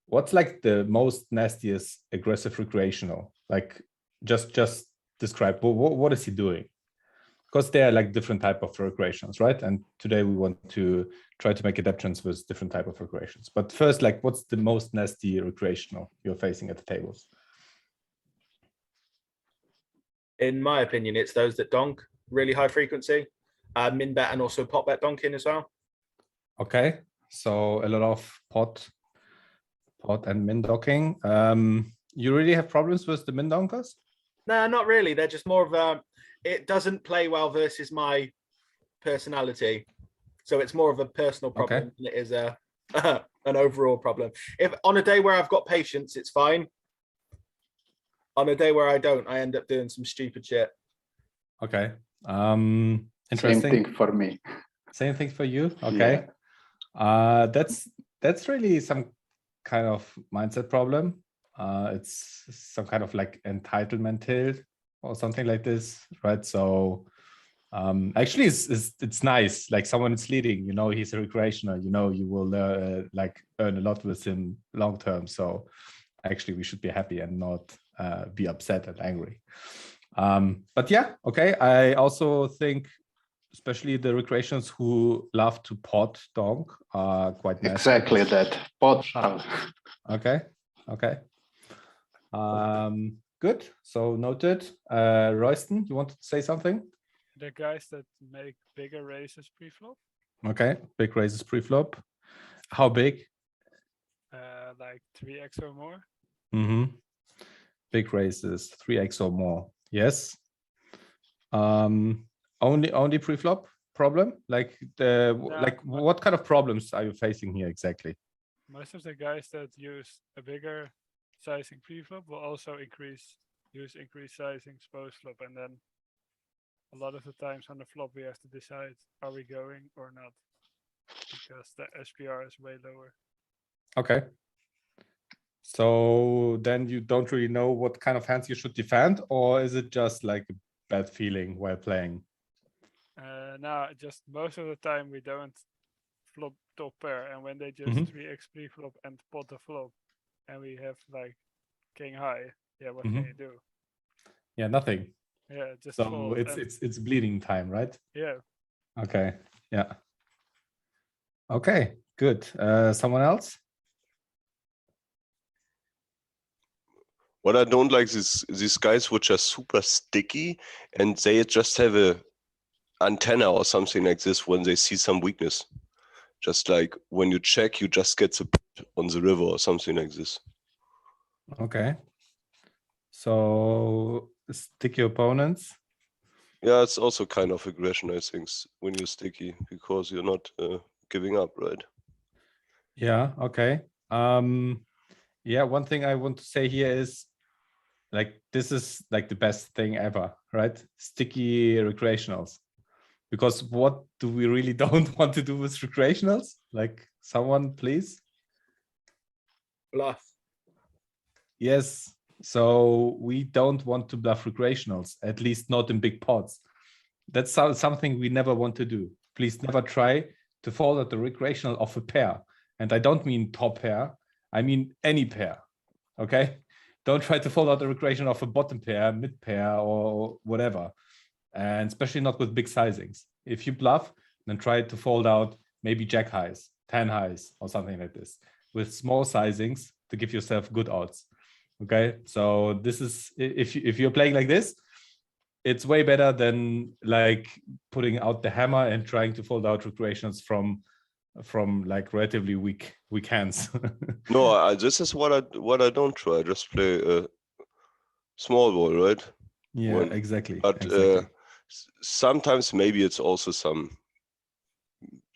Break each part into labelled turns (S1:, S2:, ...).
S1: what's like the most nastiest aggressive recreational? Like just describe what is he doing? Because there are like different type of recreations, right? And today we want to try to make adaptations with different type of recreations. But first, like what's the most nasty recreational you're facing at the tables?
S2: In my opinion, it's those that donk really high frequency, min bet and also pot bet donking as well.
S1: Okay, so a lot of pot and min docking. You really have problems with the min donkers?
S2: No, not really. They're just more of a, it doesn't play well versus my personality. So it's more of a personal problem than it is a an overall problem. If on a day where I've got patience, it's fine. On a day where I don't, I end up doing some stupid shit.
S1: Okay. Interesting.
S3: Same thing for me.
S1: Same thing for you. Okay. Yeah. That's really some kind of mindset problem. It's some kind of like entitlement tilt or something like this, right? So actually it's nice. Like someone is leading, you know, he's a recreational, you know, you will like earn a lot with him long term. So actually we should be happy and not be upset and angry. But yeah, okay. I also think especially the recreations who love to pot donk are quite nasty.
S3: Exactly that. Pot.
S1: Okay. Good. So noted. Royston, you wanted to say something?
S4: The guys that make bigger raises pre-flop.
S1: Okay, big raises pre-flop. How big?
S4: Like 3x or more.
S1: Mm-hmm. Big raises, 3x or more. Yes. Only pre-flop problem? Like what kind of problems are you facing here exactly?
S4: Most of the guys that use a bigger sizing pre-flop will also use increased sizings post-flop, and then a lot of the times on the flop we have to decide are we going or not, because the SPR is way lower.
S1: Okay. So then you don't really know what kind of hands you should defend, or is it just like a bad feeling while playing?
S4: No, just most of the time we don't flop top pair, and when they just 3x pre-flop and pot the flop, and we have like king high, yeah, what can you do?
S1: Yeah, nothing.
S4: Yeah, just
S1: so
S4: fold
S1: it's bleeding time, right?
S4: Yeah.
S1: Okay. Yeah. Okay. Good. Someone else?
S5: What I don't like is these guys which are super sticky and they just have a antenna or something like this when they see some weakness. Just like when you check, you just get the put on the river or something like this.
S1: Okay. So sticky opponents.
S5: Yeah, it's also kind of aggression, I think, when you're sticky because you're not giving up, right?
S1: Yeah. Okay. Yeah. One thing I want to say here is, like, this is like the best thing ever, right? Sticky recreationals. Because what do we really don't want to do with recreationals? Like, someone, please?
S2: Bluff.
S1: Yes. So we don't want to bluff recreationals, at least not in big pots. That's something we never want to do. Please never try to fold out the recreational of a pair. And I don't mean top pair. I mean any pair. Okay? Don't try to fold out the recreational of a bottom pair, mid pair, or whatever. And especially not with big sizings. If you bluff, then try to fold out maybe jack highs, 10 highs, or something like this, with small sizings to give yourself good odds. Okay, so this is, if you're playing like this, it's way better than like putting out the hammer and trying to fold out recreations from like relatively weak hands.
S5: No, this is what I don't try. I just play a small ball, right?
S1: Yeah, exactly.
S5: But
S1: exactly.
S5: Sometimes maybe it's also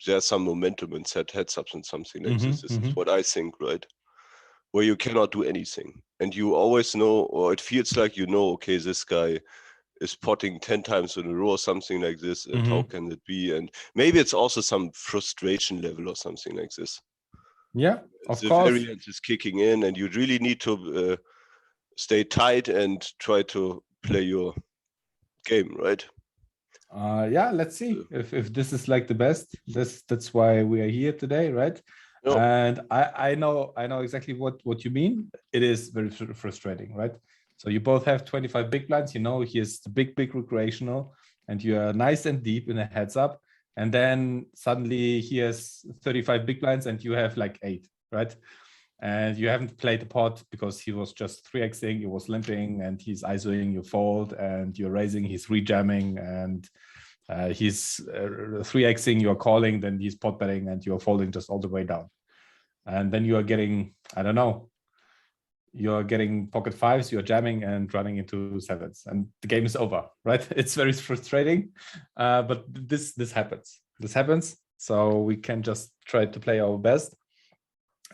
S5: there's some momentum in set heads ups and something like this. This is what I think, right? Where you cannot do anything. And you always know, or it feels like you know, okay, this guy is potting 10 times in a row or something like this, and how can it be? And maybe it's also some frustration level or something like this.
S1: Yeah, of
S5: the
S1: course.
S5: variance is kicking in, and you really need to stay tight and try to play your game, right?
S1: Yeah, let's see if this is like the best. That's why we are here today, right?
S5: No.
S1: And I know exactly what you mean. It is very frustrating, right? So you both have 25 big blinds, you know, here's the big recreational, and you are nice and deep in a heads up. And then suddenly he has 35 big blinds and you have like 8, right? And you haven't played the pot because he was just 3xing, he was limping, and he's isoing, you fold, and you're raising, he's rejamming, and he's 3xing, you're calling, then he's pot betting, and you're folding just all the way down. And then you are getting, I don't know, you're getting pocket 5s, you're jamming and running into 7s, and the game is over, right? It's very frustrating, but this happens. This happens, so we can just try to play our best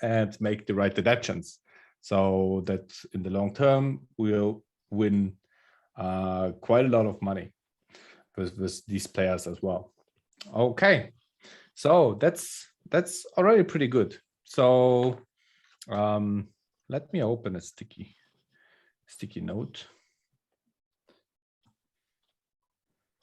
S1: and make the right deductions, so that in the long term we'll win quite a lot of money with these players as well. Okay, so that's already pretty good. So let me open a sticky note.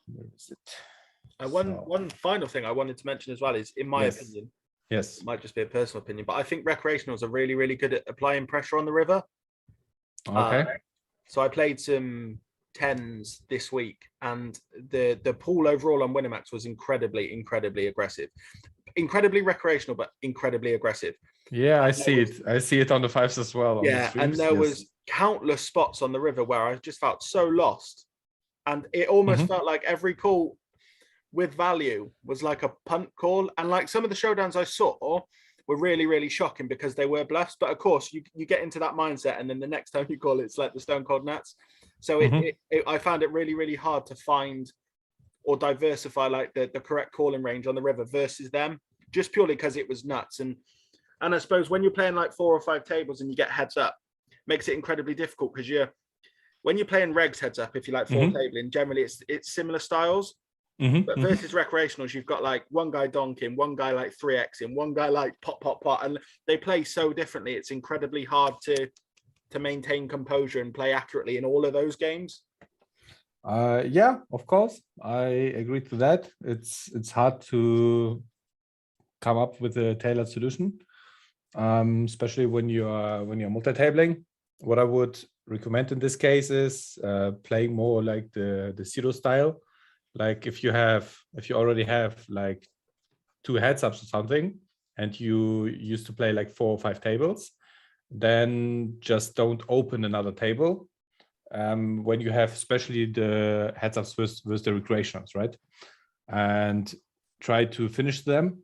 S1: Where is it?
S2: One final thing I wanted to mention as well is, in my opinion,
S1: yes,
S2: it might just be a personal opinion, but I think recreationals are really, really good at applying pressure on the river.
S1: Okay.
S2: So I played some 10s this week, and the pool overall on Winamax was incredibly aggressive. Incredibly recreational, but incredibly aggressive.
S1: Yeah, I see it. I see it on the 5s as well.
S2: Yeah, and there was countless spots on the river where I just felt so lost, and it almost felt like every call with value was like a punt call. And like some of the showdowns I saw were really, really shocking because they were bluffs. But of course, you get into that mindset, and then the next time you call it's like the stone cold nuts. So I found it really, really hard to find or diversify like the correct calling range on the river versus them, just purely because it was nuts. And I suppose when you're playing like 4 or 5 tables and you get heads up, makes it incredibly difficult, because when you're playing regs heads up, if you like 4 tabling, generally it's similar styles. But versus recreationals, you've got like one guy donking, one guy like 3xing, one guy like pot, and they play so differently. It's incredibly hard to maintain composure and play accurately in all of those games.
S1: Yeah, of course, I agree to that. It's hard to come up with a tailored solution, especially when you're multitabling. What I would recommend in this case is playing more like the zero style. Like if you already have like 2 heads ups or something, and you used to play like 4 or 5 tables, then just don't open another table when you have especially the heads ups with the recreations, right? And try to finish them,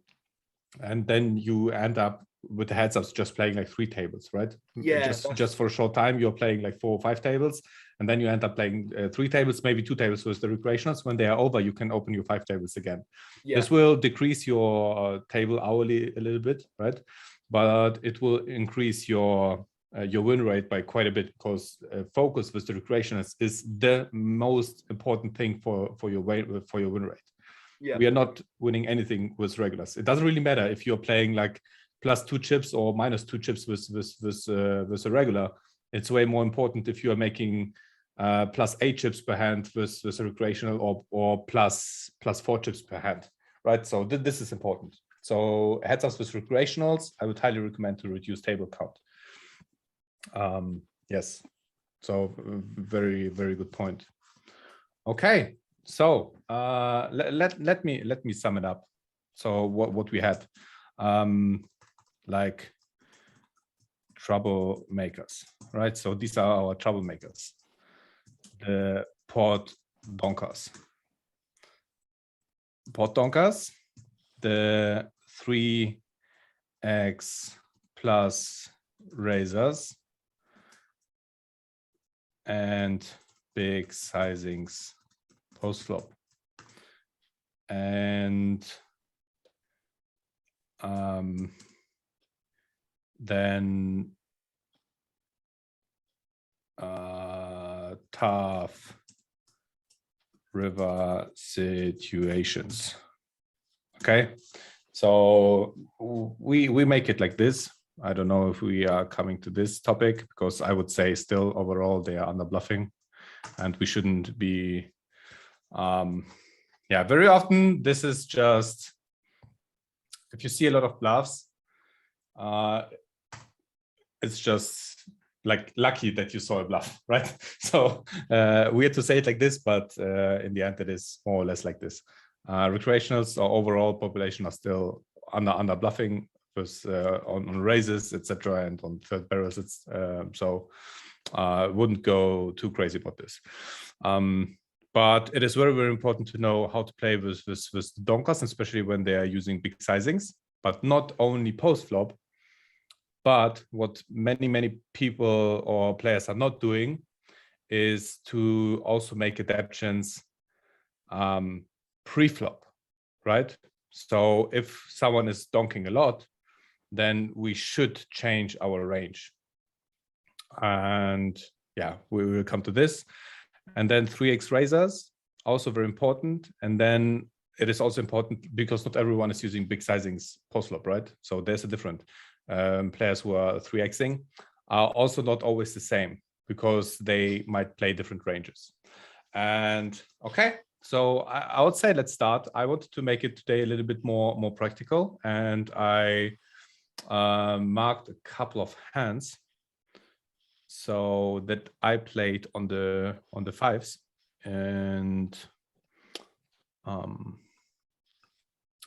S1: and then you end up with the heads ups just playing like 3 tables, right?
S2: Yeah,
S1: just for a short time you're playing like 4 or 5 tables, and then you end up playing 3 tables, maybe 2 tables with the recreationals. When they are over, you can open your 5 tables again. This will decrease your table hourly a little bit, right? But it will increase your win rate by quite a bit, because focus with the recreationals is the most important thing for your win rate.
S2: Yeah.
S1: We are not winning anything with regulars. It doesn't really matter if you're playing like +2 chips or -2 chips with a regular. It's way more important if you are making +8 chips per hand with a recreational, or +4 chips per hand, right? So this is important. So heads ups with recreationals, I would highly recommend to reduce table count. Yes, so very, very good point. Okay, so let me sum it up. So what we had, like troublemakers, right? So these are our troublemakers. The pot donkers, the 3x plus raisers, and big sizings post flop, and then tough river situations. Okay, so we make it like this. I don't know if we are coming to this topic, because I would say still overall they are under bluffing, and we shouldn't be. Very often this is just, if you see a lot of bluffs, it's just like lucky that you saw a bluff, right? So weird to say it like this, but in the end, it is more or less like this. Recreationals or overall population are still under bluffing with on raises, etc., and on third barrels. It's so wouldn't go too crazy about this. But it is very, very important to know how to play with donkers, especially when they are using big sizings, but not only post flop. But what many people or players are not doing is to also make adaptations pre-flop, right? So if someone is donking a lot, then we should change our range. And yeah, we will come to this. And then 3x razors, also very important. And then it is also important because not everyone is using big sizings post-flop, right? So there's a different. Players who are 3xing are also not always the same because they might play different ranges. And okay, so I would say let's start. I wanted to make it today a little bit more practical, and I marked a couple of hands so that I played on the fives, and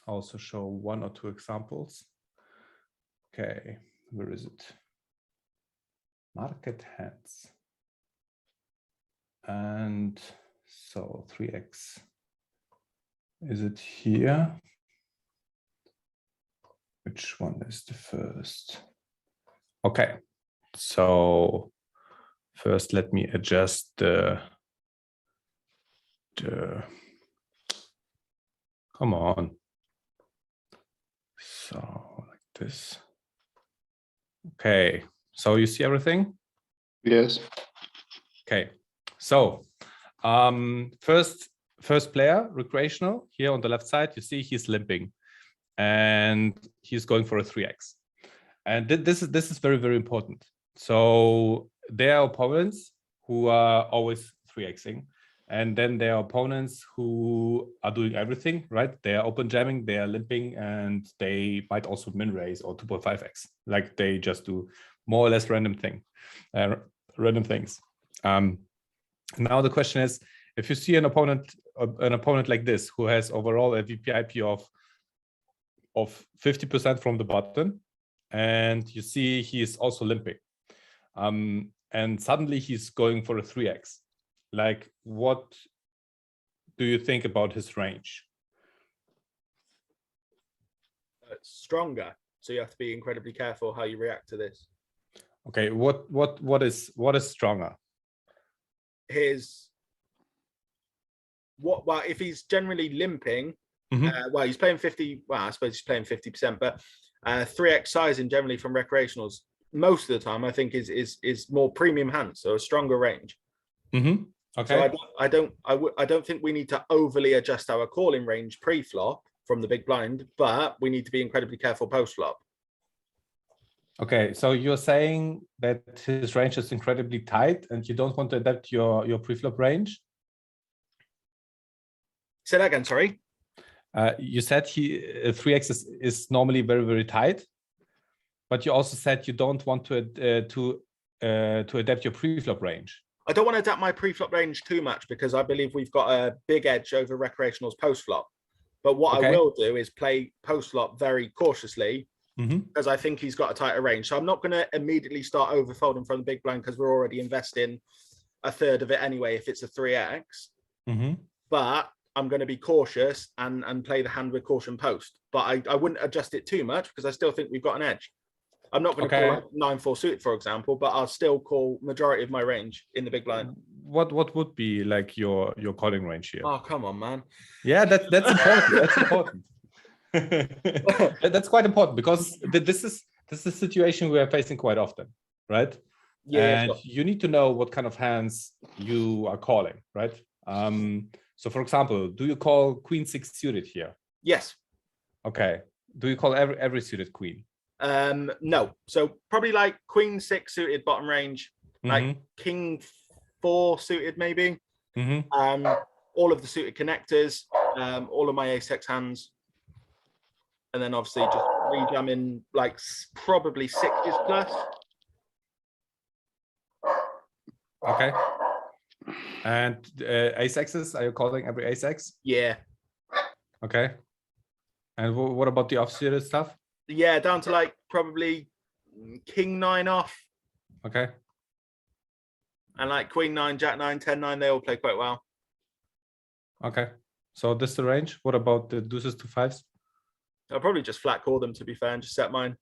S1: also show 1 or 2 examples. Okay, where is it? Market hands. And so 3x. Is it here? Which one is the first? Okay, so first let me adjust the come on. So like this. Okay, so you see everything?
S3: Yes.
S1: Okay, so first player, recreational, here on the left side, you see he's limping and he's going for a 3x. And this is very, very important. So there are opponents who are always 3xing, and then there are opponents who are doing everything, right? They are open jamming, they are limping, and they might also min raise or 2.5x. Like they just do more or less random things. Now the question is, if you see an opponent like this who has overall a VPIP of 50% from the button, and you see he is also limping, and suddenly he's going for a 3x. Like, what do you think about his range?
S2: Stronger, so you have to be incredibly careful how you react to this.
S1: Okay, what is stronger?
S2: Well, if he's generally limping, well, he's playing 50. Well, I suppose he's playing 50%, but 3x sizing generally from recreationals most of the time I think is more premium hands, so a stronger range.
S1: Okay.
S2: So I don't think we need to overly adjust our calling range pre-flop from the big blind, but we need to be incredibly careful post-flop.
S1: Okay, so you're saying that his range is incredibly tight and you don't want to adapt your pre-flop range?
S2: Say that again, sorry.
S1: You said 3x is normally very, very tight, but you also said you don't want to adapt your pre-flop range.
S2: I don't want to adapt my pre-flop range too much because I believe we've got a big edge over recreationals post-flop. But what I will do is play post-flop very cautiously because I think he's got a tighter range. So I'm not going to immediately start overfolding from the big blind because we're already investing a third of it anyway if it's a 3x. But I'm going to be cautious and play the hand with caution post. But I wouldn't adjust it too much because I still think we've got an edge. I'm not going to call like 9-4 suited, for example, but I'll still call majority of my range in the big blind.
S1: What would be like your calling range here?
S2: Oh, come on, man.
S1: Yeah, that's important. That's important. That's quite important because this is a situation we are facing quite often, right? Yeah. And you need to know what kind of hands you are calling, right? So for example, do you call queen 6 suited here?
S2: Yes.
S1: Okay. Do you call every suited queen?
S2: No. So probably like queen 6 suited bottom range, like king 4 suited maybe. All of the suited connectors, all of my ace-x hands, and then obviously just range I'm in, like probably 6s plus.
S1: Okay. And ace X's, are you calling every ace X?
S2: Yeah.
S1: Okay. And what about the offsuited stuff?
S2: Yeah, down to like probably king 9 off.
S1: Okay.
S2: And like queen 9, jack 9, 10 9, they all play quite well.
S1: Okay. So this is the range. What about the deuces to 5s?
S2: I'll probably just flat call them, to be fair, and just set mine.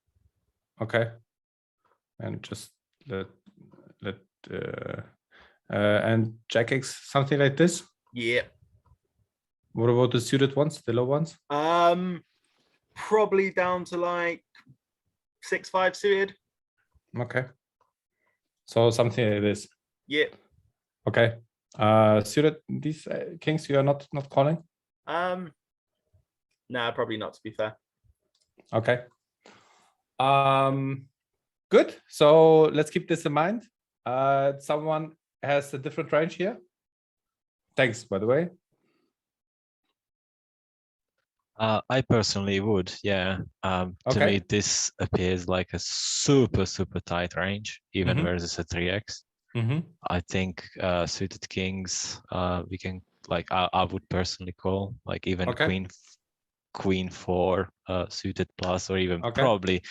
S1: Okay. And just and jack X, something like this.
S2: Yeah.
S1: What about the suited ones, the low ones?
S2: Probably down to like 6-5 suited.
S1: Okay. So something like this.
S2: Yeah.
S1: Okay. Suited these kings you are not calling?
S2: Nah, probably not, to be fair.
S1: Okay. Good. So let's keep this in mind. Someone has a different range here. Thanks, by the way.
S6: I personally would, yeah. To
S1: Okay.
S6: me, this appears like a super tight range, even
S1: Mhm.
S6: versus a 3x. I think suited kings, we can like I would personally call like even
S1: Okay.
S6: queen 4 suited plus, or even
S1: Okay.
S6: probably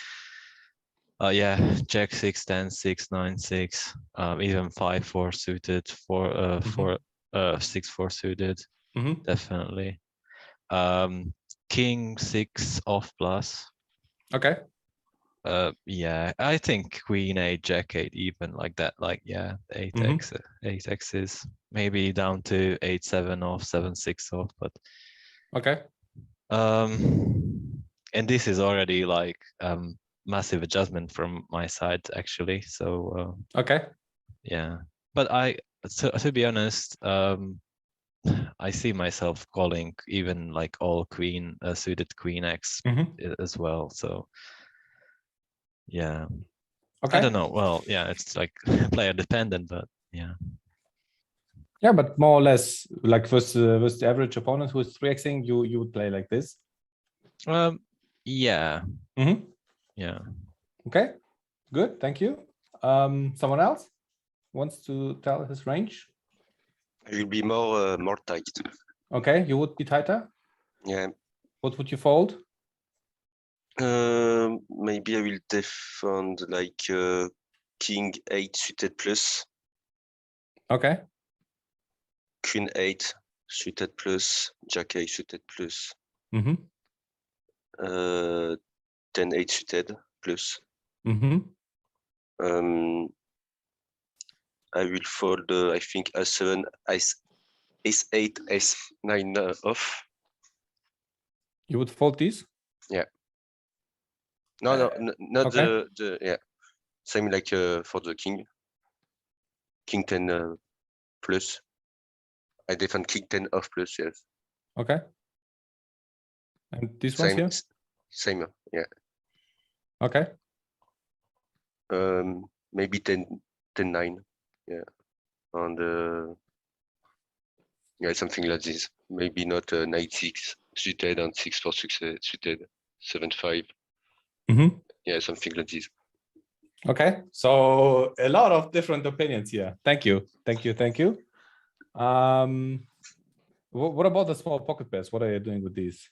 S6: yeah, jack 6 10 6 9 6, even 5-4 suited, 6-4 suited, definitely. King 6 off plus.
S1: Okay.
S6: Yeah, I think queen 8, jack 8, even like that. Like, yeah, 8x, 8x is maybe down to 8-7 off, 7-6 off, but
S1: Okay.
S6: and this is already like massive adjustment from my side, actually. So
S1: Okay.
S6: yeah, but to be honest, I see myself calling even like all queen suited queen X as well. So yeah,
S1: Okay.
S6: I don't know. Well, yeah, it's like player dependent, but yeah.
S1: Yeah, but more or less, like with the average opponent who is 3xing, you would play like this.
S6: Yeah. Yeah.
S1: Okay. Good. Thank you. Someone else wants to tell his range?
S5: I will be more tight.
S1: Okay, you would be tighter.
S5: Yeah.
S1: What would you fold?
S5: Maybe I will defend like king 8 suited plus.
S1: Okay.
S5: Queen 8 suited plus, jack 8 suited plus. 10-8 suited plus. I will fold, I think, A7, Ace8, Ace9 off.
S1: You would fold these?
S5: Yeah. No, not
S1: okay.
S5: the yeah. Same like for the king. King 10 plus. I defend king 10 off plus, yes.
S1: Okay. And these
S5: same,
S1: ones here?
S5: Same, yeah.
S1: Okay.
S5: Maybe 10-9, yeah. And yeah, something like this. Maybe not 9-6 suited and 6-4 suited, 7-5. Yeah, something like this.
S1: Okay, so a lot of different opinions here. Thank you. What about the small pocket pairs? What are you doing with these?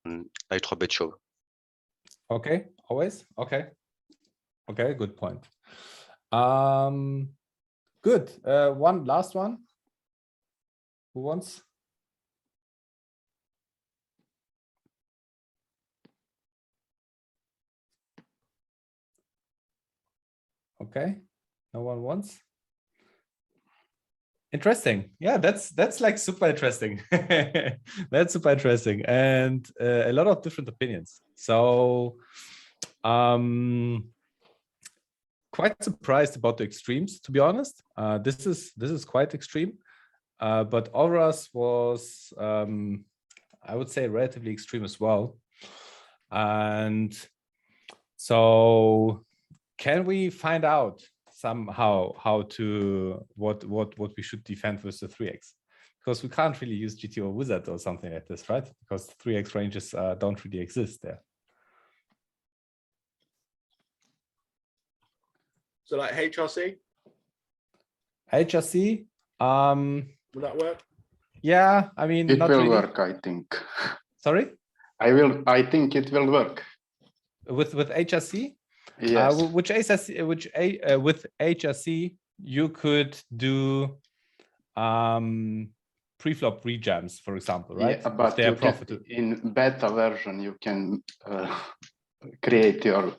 S5: I try bet shove.
S1: Okay, always. Okay, good point. Good. One last one. Who wants? Okay, no one wants. Interesting. Yeah, that's like super interesting. That's super interesting, and a lot of different opinions. So quite surprised about the extremes, to be honest. This is quite extreme, but Aura's was I would say relatively extreme as well. And so can we find out somehow how to what we should defend with the 3x? because we can't really use GTO wizard or something like this, right? Because 3x ranges don't really exist there.
S2: So like HRC,
S1: HRC,
S2: would that work?
S1: yeah, I mean,
S3: It
S1: not
S3: will
S1: really.
S3: work, I think.
S1: Sorry?
S3: I think it will work.
S1: With HRC?
S3: Yes.
S1: With HRC, you could do pre-flop rejams, for example, right?
S3: Yeah, but
S1: they are
S3: you can,
S1: profitable.
S3: in beta version, you can create your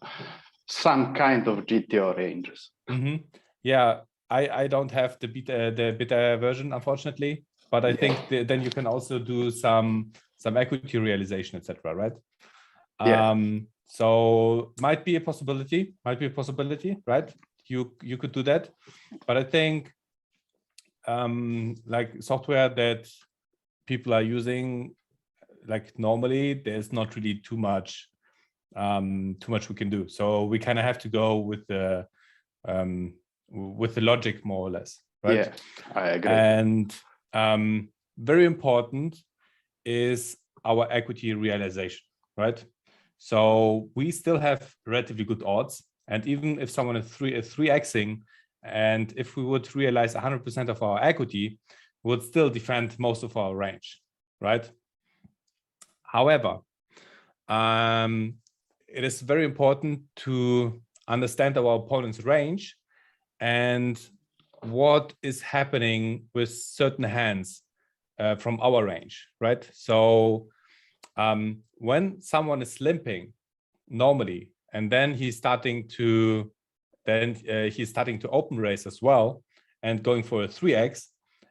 S3: some kind of GTO ranges.
S1: Mm-hmm. Yeah, I don't have the beta version, unfortunately, but I think then you can also do some equity realization, etc. Right?
S3: Yeah.
S1: So might be a possibility, right? You could do that, but I think like software that people are using, like normally, there's not really too much we can do. So we kind of have to go with the logic, more or less, right?
S3: Yeah, I agree.
S1: And very important is our equity realization, right? So we still have relatively good odds, and even if someone is 3xing, and if we would realize 100% of our equity, we would still defend most of our range, right? However, it is very important to understand our opponent's range and what is happening with certain hands from our range, right? So when someone is limping normally, and then he's starting to open raise as well, and going for a 3x,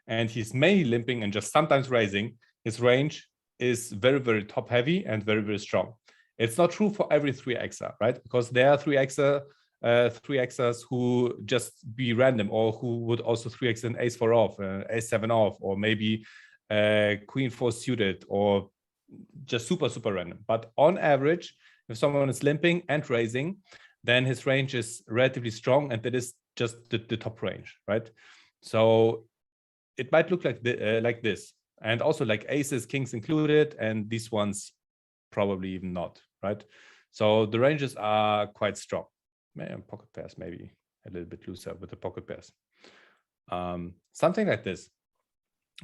S1: and he's mainly limping and just sometimes raising, his range is very, very top heavy and very, very strong. It's not true for every 3xer, right? Because there are 3xers who just be random, or who would also 3x an ace 4 off, ace 7 off, or maybe queen 4 suited, or just super, super random. But on average, if someone is limping and raising, then his range is relatively strong, and that is just the top range, right? So it might look like this, and also like aces, kings included, and these ones probably even not, right? So the ranges are quite strong. Pocket pairs maybe a little bit looser with the pocket pairs, something like this.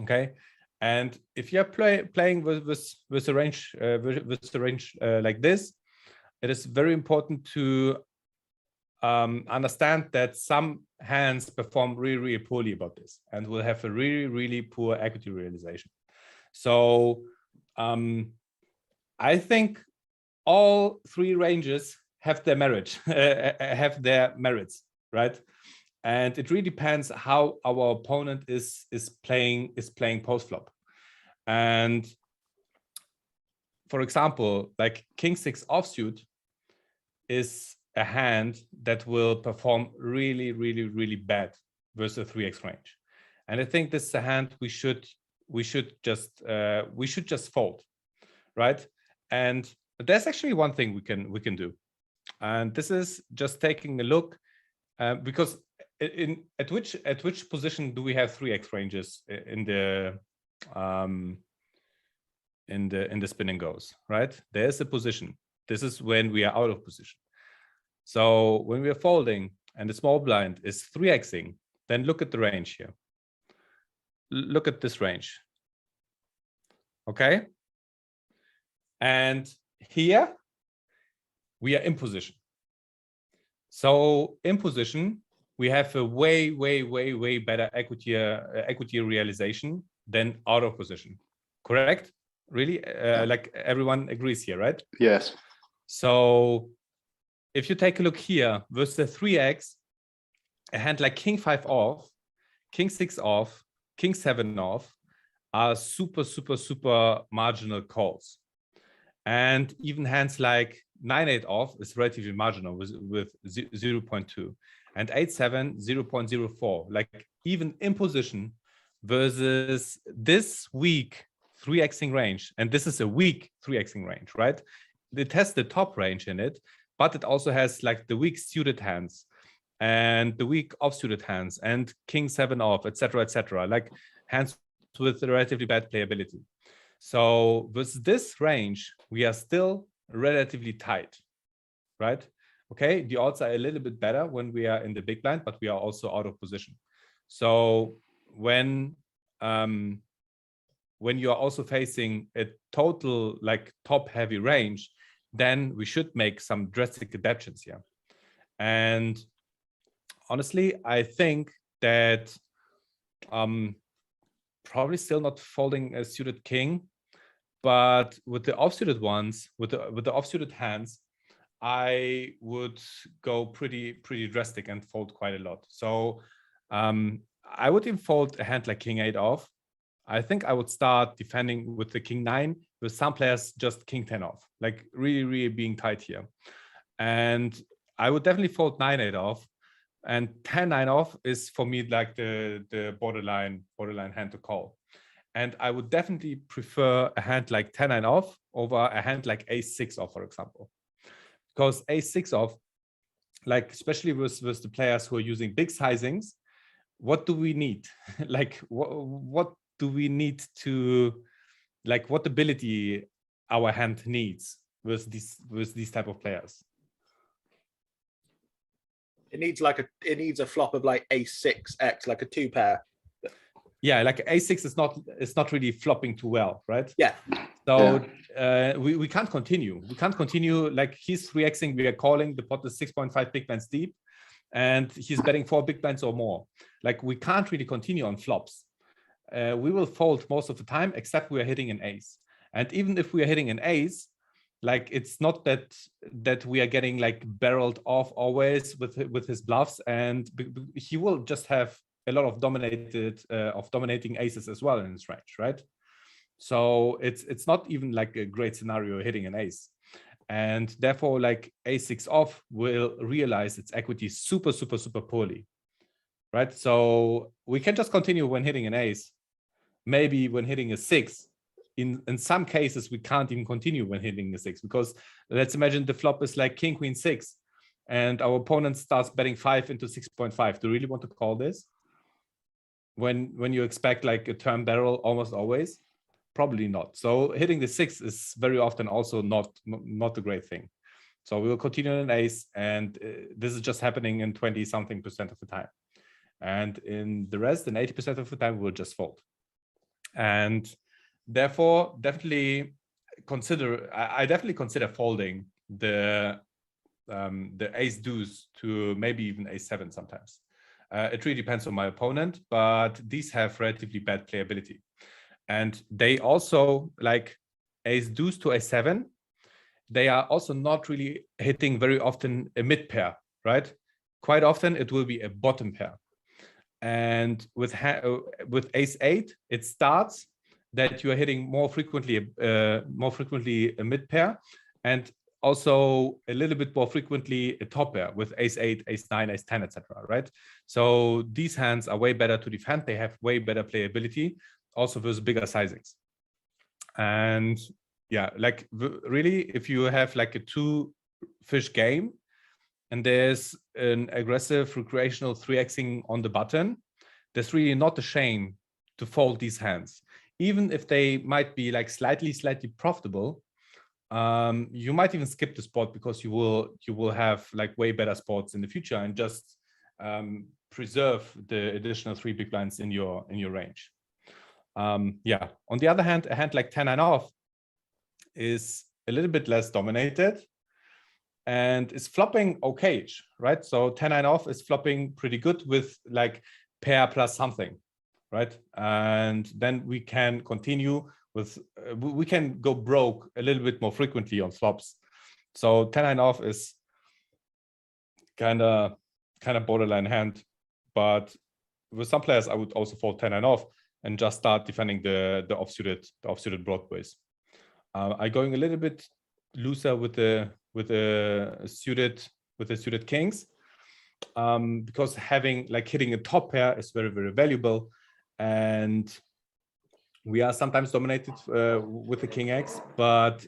S1: Okay, and if you're playing with the range like this, it is very important to understand that some hands perform really, really poorly about this, and will have a really, really poor equity realization. So I think all three ranges have their merit, merits, right? And it really depends how our opponent is playing post flop. And for example, like king 6 offsuit is a hand that will perform really, really, really bad versus 3x range. And I think this is a hand we should just fold, right? And there's actually one thing we can do, and this is just taking a look, because at which position do we have 3x ranges in the spin and goes, right? There's a position. This is when we are out of position. So when we are folding and the small blind is 3xing, then look at the range here. Look at this range. Okay. And here we are in position. So in position, we have a way, way, way, way better equity realization than out of position. Correct? Really? Like everyone agrees here, right?
S3: Yes.
S1: So if you take a look here versus the 3x, a hand like king 5 off, king 6 off, king 7 off are super, super, super marginal calls. And even hands like 9-8 off is relatively marginal with 0.2, and 8-7 0.04. Like even in position versus this weak 3xing range, and this is a weak 3xing range, right? It has the top range in it, but it also has like the weak suited hands and the weak offsuited hands and king 7 off, etc., etc. Like hands with relatively bad playability. So with this range, we are still relatively tight, right? Okay, the odds are a little bit better when we are in the big blind, but we are also out of position. So when you are also facing a total like top heavy range, then we should make some drastic adaptations here. And honestly, I think that probably still not folding a suited king, but with the offsuited ones, with the offsuited hands, I would go pretty drastic and fold quite a lot. So I would even fold a hand like king 8 off. I think I would start defending with the king 9, with some players just king 10 off, like really being tight here. And I would definitely fold 9-8 off, and 10-9 off is for me like the borderline hand to call. And I would definitely prefer a hand like 10-9 off over a hand like ace-6 off, for example. Because ace-6 off, like especially with the players who are using big sizings, what do we need? Like what do we need to, like what ability our hand needs with these type of players?
S2: It needs a flop of like ace-6x, like a 2 pair.
S1: Yeah, like ace-6 is not really flopping too well, right?
S2: Yeah.
S1: So we can't continue. We can't continue. Like he's 3xing, we are calling, the pot is 6.5 big blinds deep, and he's betting 4 big blinds or more. Like we can't really continue on flops. We will fold most of the time, except we are hitting an ace. And even if we are hitting an ace, like it's not that we are getting like barreled off always with his bluffs, and he will just have a lot of dominating aces as well in his range, right? So it's not even like a great scenario hitting an ace. And therefore, like ace-6 off will realize its equity super poorly, right? So we can just continue when hitting an ace. Maybe when hitting a 6, in some cases, we can't even continue when hitting a 6, because let's imagine the flop is like king, queen, 6, and our opponent starts betting 5 into 6.5. Do you really want to call this? When you expect like a turn barrel almost always? Probably not. So hitting the 6 is very often also not a great thing. So we will continue an ace, and this is just happening in 20-something% of the time. And in the rest, in 80% of the time, we'll just fold. And therefore, definitely consider, I definitely consider folding the ace deuce to maybe even ace-7 sometimes. It really depends on my opponent, but these have relatively bad playability. And they also, like ace deuce to ace-7, they are also not really hitting very often a mid pair, right? Quite often it will be a bottom pair. And with ace-8, it starts that you are hitting more frequently a mid pair, and also a little bit more frequently a top pair with ace-8, ace-9, ace-10, etc. Right? So these hands are way better to defend. They have way better playability, also with bigger sizings. And yeah, like really, if you have like a 2-fish game, and there's an aggressive recreational 3xing on the button, there's really not a shame to fold these hands. Even if they might be like slightly profitable, you might even skip the spot, because you will have like way better spots in the future, and just preserve the additional 3 big blinds in your range. Yeah. On the other hand, a hand like 10-9 off is a little bit less dominated, and is flopping okay, right? So 10-9 off is flopping pretty good with like pair plus something, right? And then we can continue with, we can go broke a little bit more frequently on flops. So 10-9 off is kind of borderline hand, but with some players, I would also fold 10-9 off and just start defending the offsuited broadways. I'm going a little bit looser with the suited kings, because having like hitting a top pair is very valuable, and we are sometimes dominated with the king X, but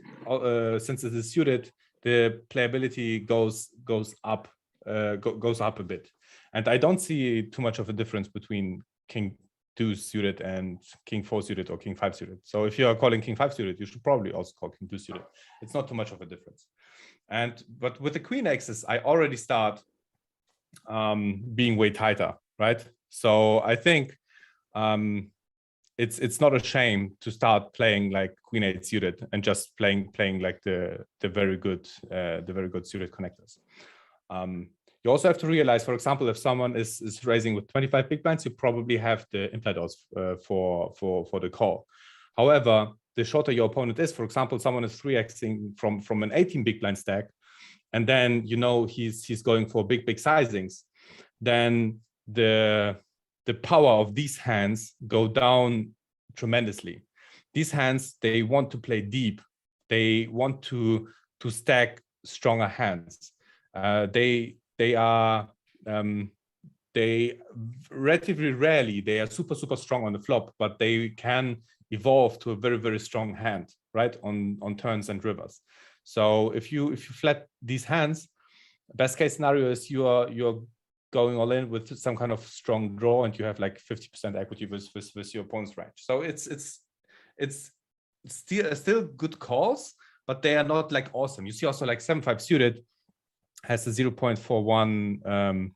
S1: since it is suited, the playability goes up a bit, and I don't see too much of a difference between king deuce suited and king 4 suited or king 5 suited. So if you are calling king 5 suited, you should probably also call king 2 suited. It's not too much of a difference. But with the queen axis, I already start being way tighter, right? So I think it's not a shame to start playing like queen 8 suited and just playing like the very good suited connectors. You also have to realize, for example, if someone is raising with 25 big blinds, you probably have the implied odds for the call. However, the shorter your opponent is, for example, someone is 3xing from an 18 big blind stack, and then he's going for big sizings, then the power of these hands go down tremendously. These hands, they want to play deep. They want to stack stronger hands. They relatively rarely, they are super strong on the flop, but they can evolve to a very strong hand, right, on turns and rivers. So if you flat these hands, best case scenario is you're going all in with some kind of strong draw, and you have like 50% equity with your opponent's range. So it's still good calls, but they are not like awesome. You see also like 7-5 suited has a 0.41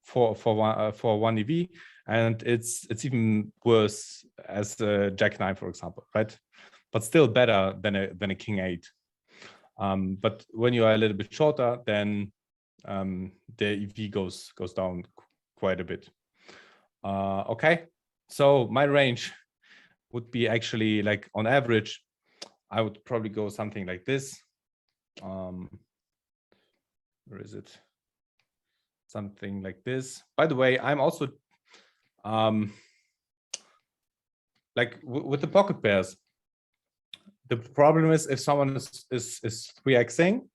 S1: for one EV, and it's even worse as Jack 9, for example, right? But still better than a King 8. But when you are a little bit shorter, then the EV goes down quite a bit. Okay, so my range would be actually like on average, I would probably go something like this. Where is it? Something like this. By the way, I'm also like with the pocket pairs. The problem is if someone is 3xing,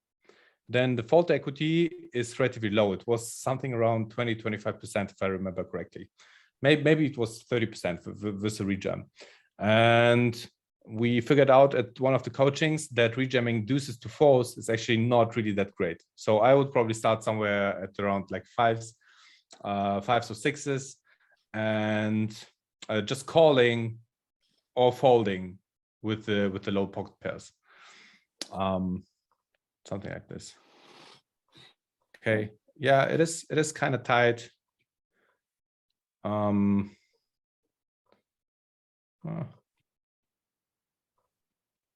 S1: then the fault equity is relatively low. It was something around 20-25%, if I remember correctly. Maybe it was 30% with the rejam. And we figured out at one of the coachings that rejamming deuces to 4s is actually not really that great. So I would probably start somewhere at around like 5s or 6s, and just calling or folding with the low pocket pairs. Something like this. Okay, yeah, it is kind of tight.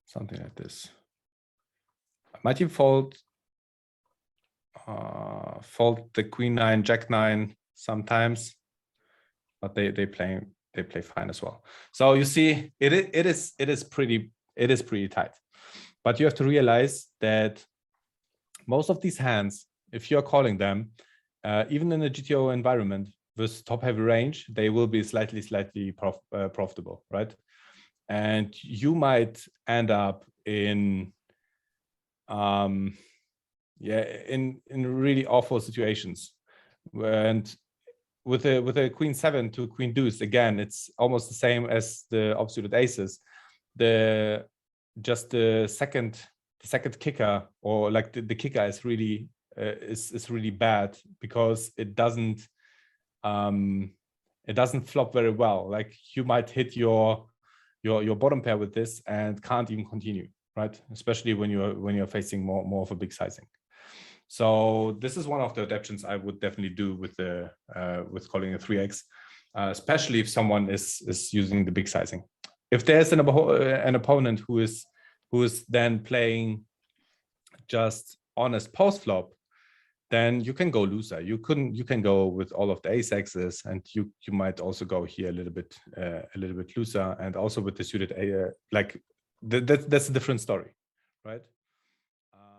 S1: Something like this. I might even fold the Queen 9, Jack 9 sometimes, but they play fine as well. So you see, it is pretty tight. But you have to realize that most of these hands, if you're calling them, even in a GTO environment with top heavy range, they will be slightly profitable, right? And you might end up in in really awful situations. And with a Queen 7 to Queen deuce, again, it's almost the same as the offsuited aces. The second kicker, or like the kicker, is really bad because it doesn't flop very well. Like you might hit your bottom pair with this and can't even continue, right? Especially when you're facing more of a big sizing. So this is one of the adaptations I would definitely do with calling a 3x, especially if someone is using the big sizing. If there's an opponent who is then playing just honest post flop, then you can go looser. You can go with all of the ace X's, and you might also go here a little bit looser, and also with the suited that's a different story, right?